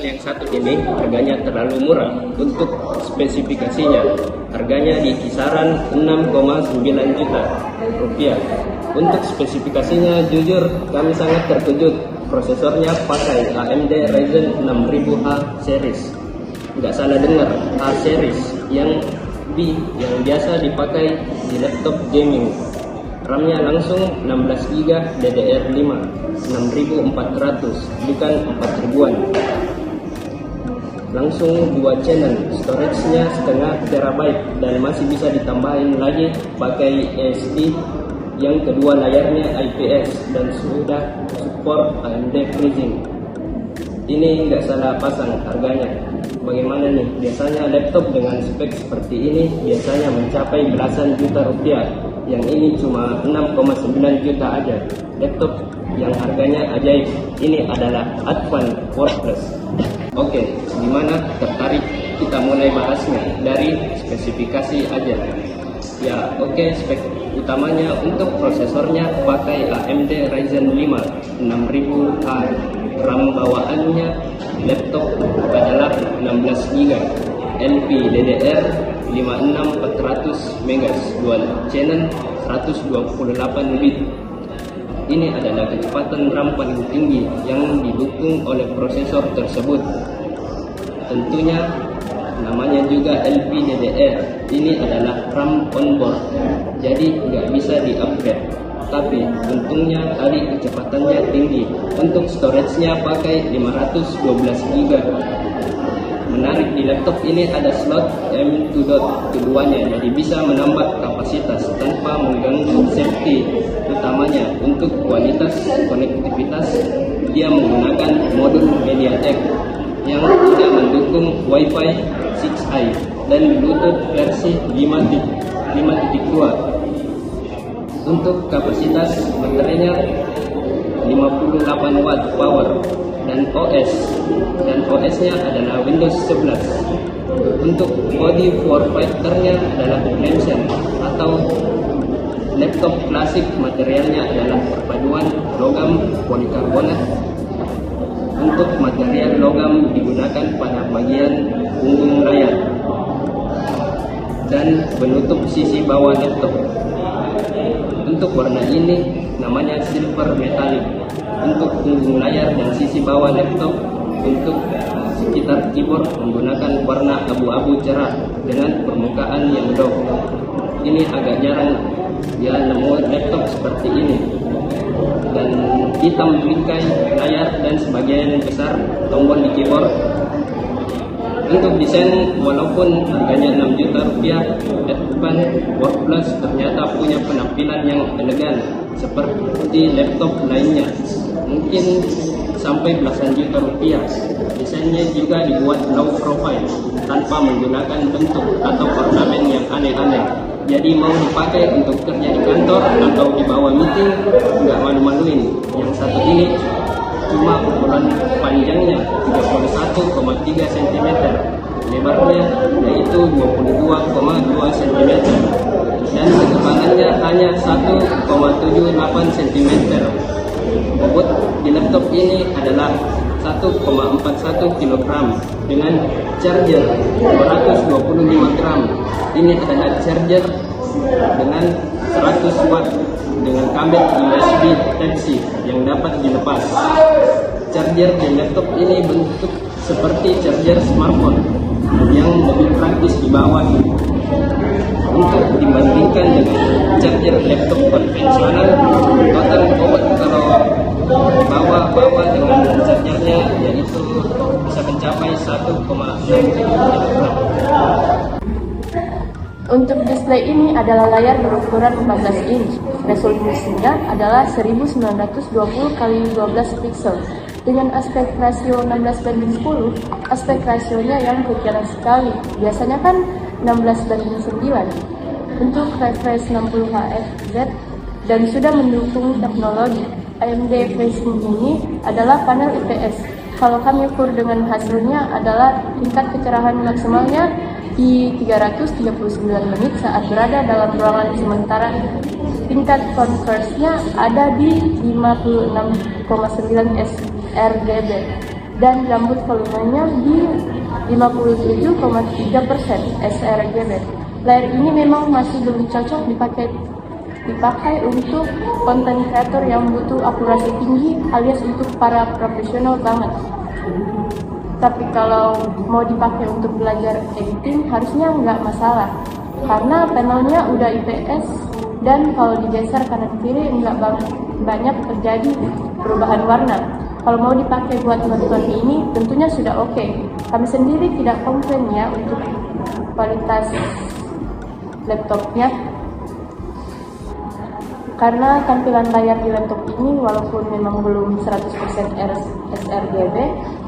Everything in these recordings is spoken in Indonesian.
yang satu ini harganya terlalu murah untuk spesifikasinya. Harganya di kisaran 6,9 juta rupiah. Untuk spesifikasinya jujur kami sangat terkejut. Prosesornya pakai AMD Ryzen 6000H series. Nggak salah dengar, H series yang biasa dipakai di laptop gaming. RAM-nya langsung 16GB DDR5 6400 bukan 4000-an. Langsung 2 channel, storage-nya setengah terabyte dan masih bisa ditambahin lagi pakai SD. Yang kedua layarnya IPS dan sudah support AMD FreeSync. Ini nggak salah pasang harganya. Bagaimana nih? Biasanya laptop dengan spek seperti ini biasanya mencapai belasan juta rupiah. Yang ini cuma 6,9 juta aja. Laptop yang harganya ajaib. Ini adalah Advan WordPress. Oke, gimana? Tertarik? Kita mulai bahasnya dari spesifikasi aja. Ya, oke, spek utamanya untuk prosesornya pakai AMD Ryzen 5 6000H. RAM bawaannya laptop adalah 16GB LPDDR 56400 MHz dual channel 128 bit. Ini adalah kecepatan RAM paling tinggi yang didukung oleh prosesor tersebut. Tentunya namanya juga LPDDR. Ini adalah RAM onboard, jadi nggak bisa di-upgrade. Tapi untungnya tadi kecepatannya tinggi. Untuk storage-nya pakai 512GB. Menarik di laptop ini ada slot M.2 keduanya, jadi bisa menambah kapasitas tanpa mengganggu safety. Utamanya untuk kualitas konektivitas, dia menggunakan modul MediaTek yang tidak mendukung Wi-Fi 6E dan Bluetooth versi 5.2. Untuk kapasitas baterainya 58 watt power dan OS-nya adalah Windows 11. Untuk body form factor-nya adalah dimension atau laptop klasik. Materialnya adalah perpaduan logam polikarbonat. Untuk material logam digunakan pada bagian punggung layar dan penutup sisi bawah laptop. Untuk warna ini namanya silver metallic. Untuk punggung layar dan sisi bawah laptop, untuk sekitar keyboard menggunakan warna abu-abu cerah dengan permukaan yang doff. Ini agak jarang ya nemu laptop seperti ini. Dan hitam bingkai layar dan sebagian besar tombol di keyboard. Untuk desain, walaupun harganya 6 juta rupiah, Advan WordPress ternyata punya penampilan yang elegan seperti laptop lainnya. Mungkin sampai belasan juta rupiah. Desainnya juga dibuat low profile tanpa menggunakan bentuk atau ornamen yang aneh-aneh. Jadi mau dipakai untuk kerja di kantor atau di bawah meeting, nggak malu-maluin. Yang satu ini cuma ukuran panjangnya 31,3 cm, lebarnya yaitu 22,2 cm, dan ketebalannya hanya 1,78 cm. Bobot di laptop ini adalah 1,41 kg dengan charger 225 gram. Ini adalah charger dengan 100 watt dengan kabel USB Type-C yang dapat dilepas. Charger di laptop ini bentuk seperti charger smartphone yang lebih praktis di bawah. Untuk dibandingkan dengan charger laptop konvensional, total bobot kalau bawa dengan chargernya yaitu bisa mencapai 1,6 kg. Untuk display ini adalah layar berukuran 14 inch. Resolusinya adalah 1920x12 pixel. Dengan aspek rasio 16:10, aspek rasionya yang kecil sekali. Biasanya kan 16:9. Untuk refresh 60Hz dan sudah mendukung teknologi AMD FreeSync ini adalah panel IPS. Kalau kami ukur dengan hasilnya adalah tingkat kecerahan maksimalnya di 339 menit saat berada dalam ruangan sementara. Tingkat contrast-nya ada di 56,9 sRGB. dan lembut volumenya di 57,3% sRGB. Layar ini memang masih belum cocok dipakai untuk konten kreator yang butuh akurasi tinggi alias untuk para profesional banget. Tapi kalau mau dipakai untuk belajar editing harusnya nggak masalah, karena panelnya udah IPS dan kalau digeser kanan kiri nggak banyak terjadi perubahan warna. Kalau mau dipakai buat nonton ini tentunya sudah oke. Kami sendiri tidak komplain ya untuk kualitas laptopnya, karena tampilan layar di laptop ini walaupun memang belum 100% sRGB,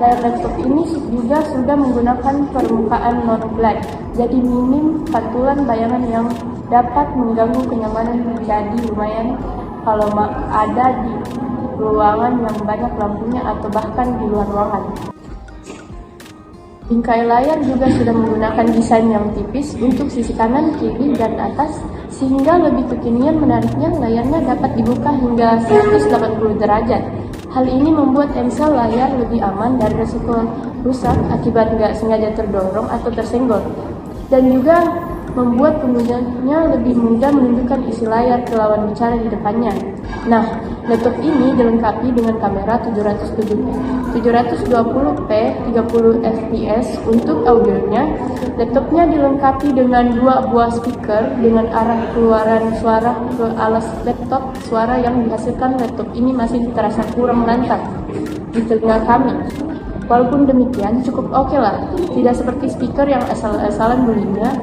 layar laptop ini juga sudah menggunakan permukaan non-black, jadi minim pantulan bayangan yang dapat mengganggu kenyamanan. Jadi lumayan kalau ada di ruangan yang banyak lampunya atau bahkan di luar ruangan. Bingkai layar juga sudah menggunakan desain yang tipis untuk sisi kanan, kiri, dan atas, sehingga lebih kekinian. Menariknya, layarnya dapat dibuka hingga 180 derajat. Hal ini membuat engsel layar lebih aman dari risiko rusak akibat nggak sengaja terdorong atau tersenggol, dan juga membuat penggunanya lebih mudah menunjukkan isi layar ke lawan bicara di depannya. Nah, laptop ini dilengkapi dengan kamera 720p 30 fps untuk audionya. Laptopnya dilengkapi dengan 2 buah speaker dengan arah keluaran suara ke alas laptop. Suara yang dihasilkan laptop ini masih terasa kurang lantang di telinga kami. Walaupun demikian cukup oke lah, tidak seperti speaker yang asal-asalan bunyinya.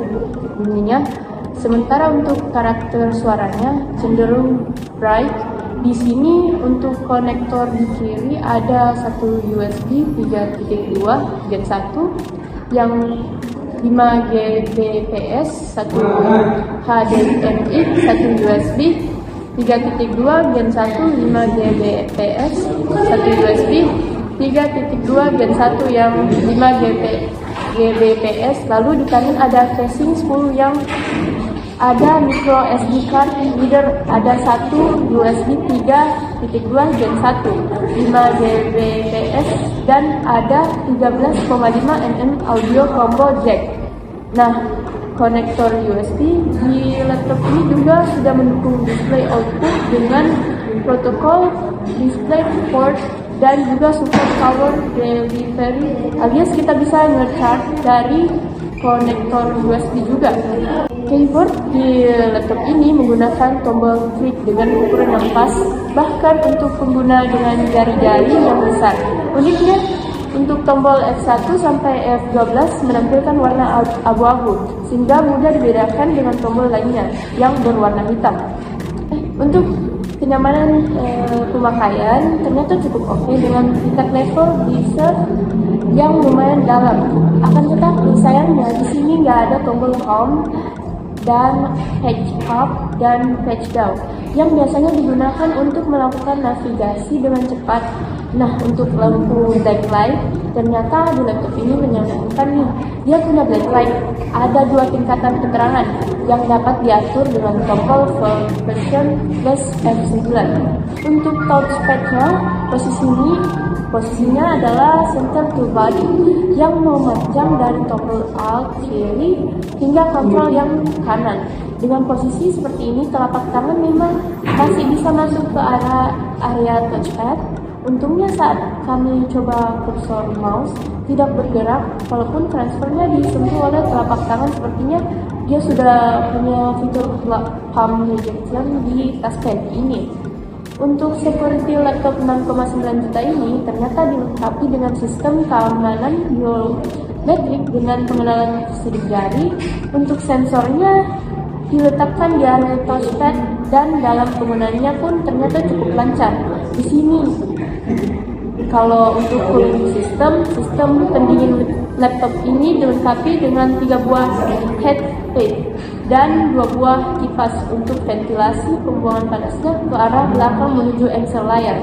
Sementara untuk karakter suaranya cenderung bright. Di sini untuk konektor di kiri ada satu USB 3.2 Gen 1 yang 5 Gbps, satu HDMI, satu USB 3.2 Gen 1 5 Gbps, satu USB 3.2 Gen 1 yang 5 Gbps. Lalu di kanan ada casing 10 yang ada micro SD card reader, ada satu USB 3.2 Gen 1 5 Gbps dan ada 13,5 mm audio combo jack. Nah, konektor USB di laptop ini juga sudah mendukung display output dengan protokol DisplayPort dan juga support power delivery, alias kita bisa nge-charge dari konektor USB juga. Keyboard di laptop ini menggunakan tombol klik dengan ukuran yang pas, bahkan untuk pengguna dengan jari-jari yang besar. Uniknya, untuk tombol F1 sampai F12 menampilkan warna abu-abu, sehingga mudah dibedakan dengan tombol lainnya yang berwarna hitam. Untuk kenyamanan pemakaian ternyata cukup oke dengan tingkat level reserve yang lumayan dalam. Akan tetapi sayangnya di sini nggak ada tombol home dan page up dan page down yang biasanya digunakan untuk melakukan navigasi dengan cepat. Nah, untuk lampu backlight ternyata di laptop ini menyenangkan nih. Dia punya backlight, ada 2 tingkatan penerangan yang dapat diatur dengan tombol version plus F9. Untuk touchpadnya, posisinya adalah center to body yang memanjang dari tombol alt kiri hingga kontrol yang kanan. Dengan posisi seperti ini, telapak tangan memang masih bisa masuk ke area touchpad. Untungnya saat kami coba kursor mouse tidak bergerak, walaupun transfernya disentuh oleh telapak tangan. Sepertinya dia sudah punya fitur palm rejection di touchpad ini. Untuk security laptop 6,9 juta ini ternyata dilengkapi dengan sistem keamanan biometrik dengan pengenalan sidik jari. Untuk sensornya diletakkan di area touchpad dan dalam penggunaannya pun ternyata cukup lancar. Di sini kalau untuk cooling sistem pendingin laptop ini dilengkapi dengan 3 buah headset dan 2 buah kipas untuk ventilasi pembuangan panasnya ke arah belakang menuju engsel layar.